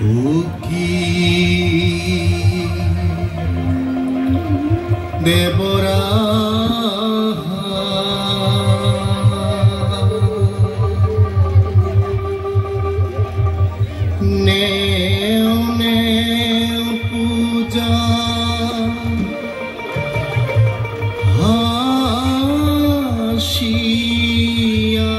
উকি দেবরা নেও নেও পূজা হাসিয়া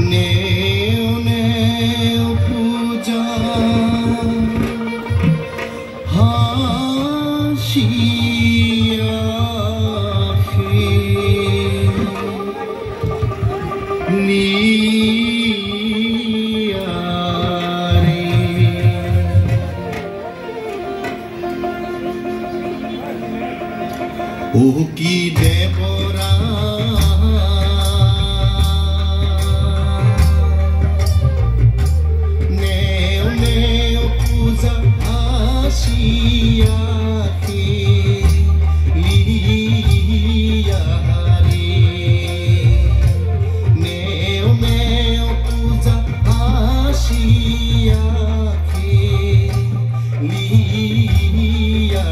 নেও নেও পূজা হাসিয়া লিয়া রে ও কি দেবরা নেও নেও পূজা হাসিয়া লিয়া রে নেও নেও পূজা হাসিয়া লিয়া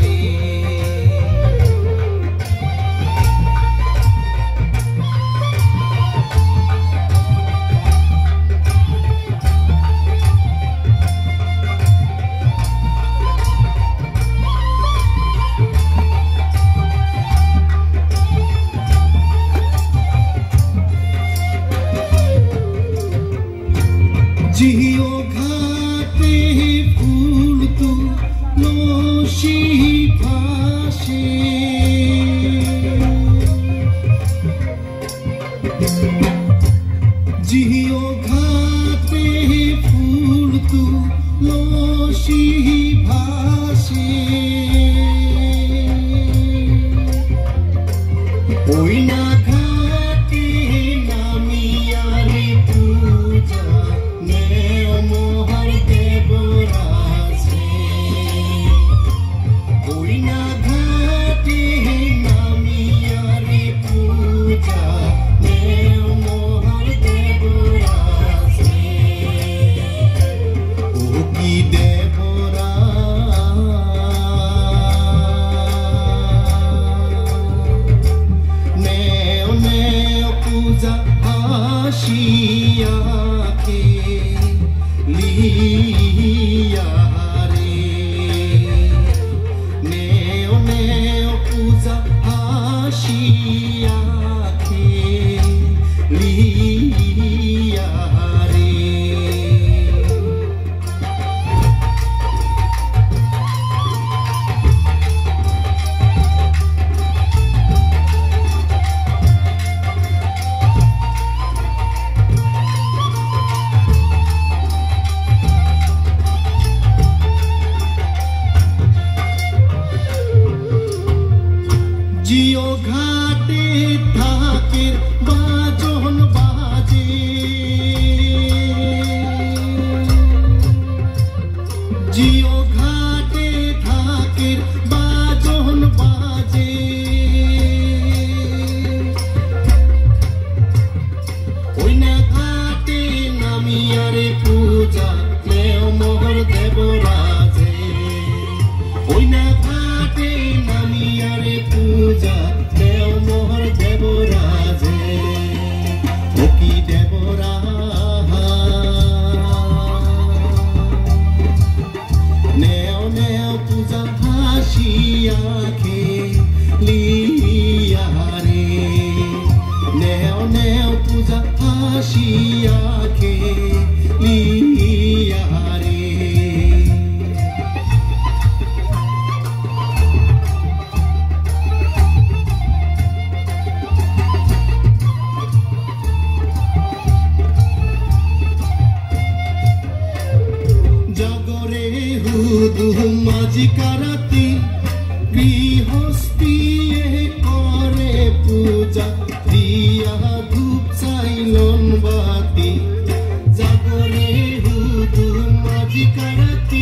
রে जियो घाटे फूल तू लोशी भाषे जियो घाटे फूल तू लोशी भाषे ओई ना घाटे नामिया रे पूजा नेओ मोहर देवराजे ओई ना घाटे नामिया रे पूजा नेओ मोहर देवराजे ओ की देवरा नेओ नेओ पूजा हाशिया के लिया रे नेओ नेओ पूजा हाशिया के लिया रे जियो घाटे थाके बाजोन बाजे जियो घाटे थाके बाजोन बाजे ओई ना घाटे नामिया रे पूजा नेओ मोहर देवराजे ओई ना घाटे नामिया रे पूजा नेओ मोहर देवराजे ओ की देवरा नेओ नेओ पूजा हासिया के लिया रे नेओ नेओ पूजा हासिया के लिया रे जगरे हुदु माजी कराती गृहस्थीए करे पूजा दिया धूप चाइलन बाती जगरे हुदु माजी कराती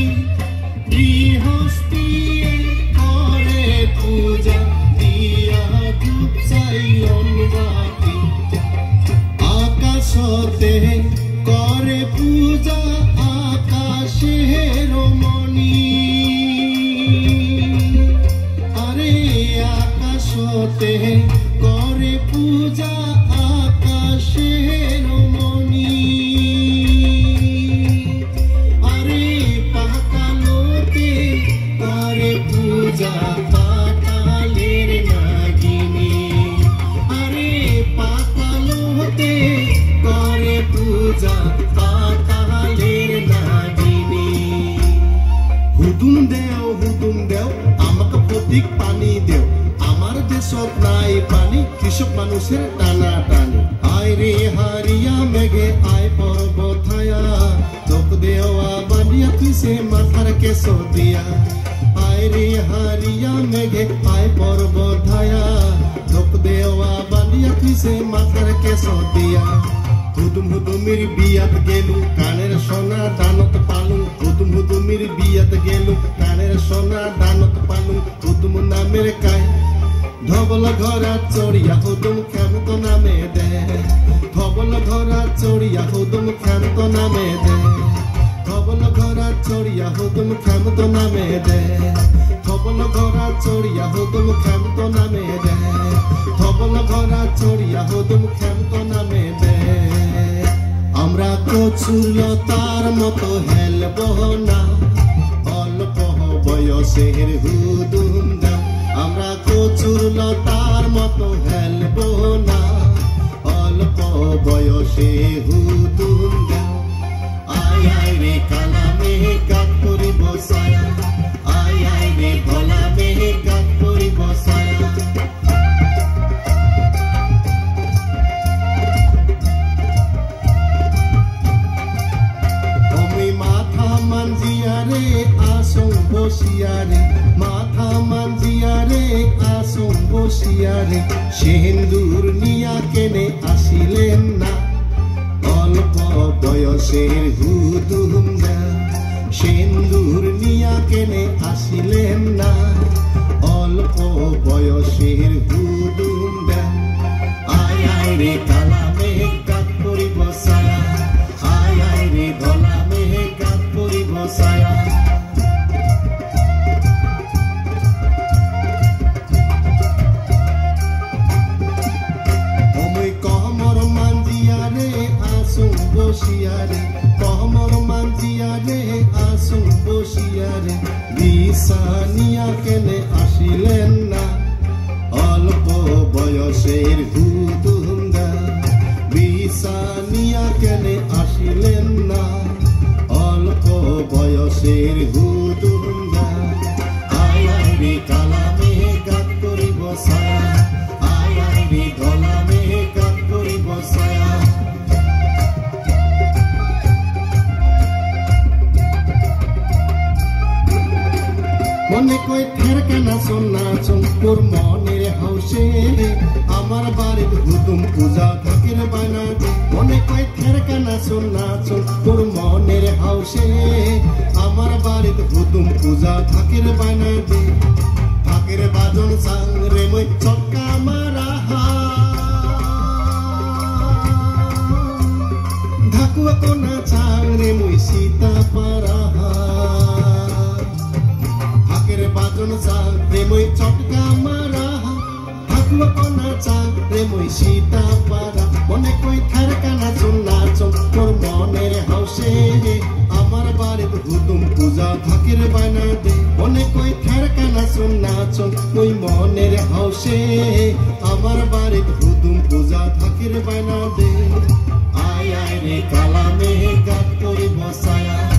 মানুষের টানা টানি আয় রে হারিয়া মেঘে আয় পর্বত ছায়া তোক দেওয়া বানিয়া তুই সে মাথার কেশো দিয়া আয় রে হারিয়া মেঘে আয় পর্বত ছায়া তোক দেওয়া বানিয়া তুই সে মাথার কেশো দিয়া হুদুম হুদুমির বিয়াত গেলু কানের সোনা দানত পালু হুদুম হুদুমির বিয়াত গেলু কানের সোনা দানত পালু হুদুম নামের কায় ধবল ঘরা চড়িয়া হুদুম ক্ষমত নামে দে ধবল ঘরা চড়িয়া হুদুম ক্ষমত নামে দে ধবল ঘরা চড়িয়া হুদুম ক্ষমত নামে দে ধবল ঘরা চড়িয়া হুদুম ক্ষমত নামে দে ধবল ঘরা চড়িয়া হুদুম ক্ষমত নামে দে আমরা কচুলতার মতো হেলব না অল্প বয়সের হুদুম দা আমরা কচুলতার মতো হেলব না অল্প বয়সে হুদুম দা আয় আয় রে কালা মেঘে কাক করিব ছায়া আয় আয় রে ধলা মেঘে কাক করিব ছায়া মানজিয়ারে আসং বসিয়ারে মাথা মানজিয়ারে আসং বসিয়ারে সিন্দুর নিয়া কেনে আসিলেন না অল্প বয়সের হুদুম দা সিন্দুর নিয়া কেনে আসিলেন না অল্প বয়সের হুদুম দা আয় আয় রে কালা মেঘ কাক করিব ছায়া আয় আয় রে ধলা মেঘ কাক করিব ছায়া ওই কমর মানজিয়ারে আসুন বসিয়ারে কমর মানজিয়ারে আসুন বসিয়ারে বিছানিয়া কেনে আসিলেন না অল্প বয়সের হুদুম দা বিছানিয়া কেনে আসিলেন না অল্প বয়সের হুদুম দা আয় আয় রে কালা মেঘে কাক করিব ছায়া আয় আয় রে ধলা মেঘে কাক করিব ছায়া মনে কই ফের কেনা সোনা চোর মনের হাউসে আমার বাড়ির হুদুম পূজা থাকির বানা দে মনে কই ফের কেনা সোনা চোর মনের হাউসে আমার বাড়ির হুদুম পূজা থাকির বানা দে থাকির বাজন সাং রে মই চটকা মারা ধাকুয়া কোনা চাং রে মই সীতা পারা বাজন চাং রে মই চটকা মারা ঠাকুয়া কোনা চাং রে মই সীতা পারা মনে কই থার কানা চুন্না তোর মনের হাউসে আমার বাড়ির হুদুম পূজা থাকির বানা দে মনে কই থার কানা চুন্না ওই মনের হাউসে আমার বাড়ির হুদুম পূজা থাকির বানা দে আয় আয় রে কালা মেঘে কাক করিব ছায়া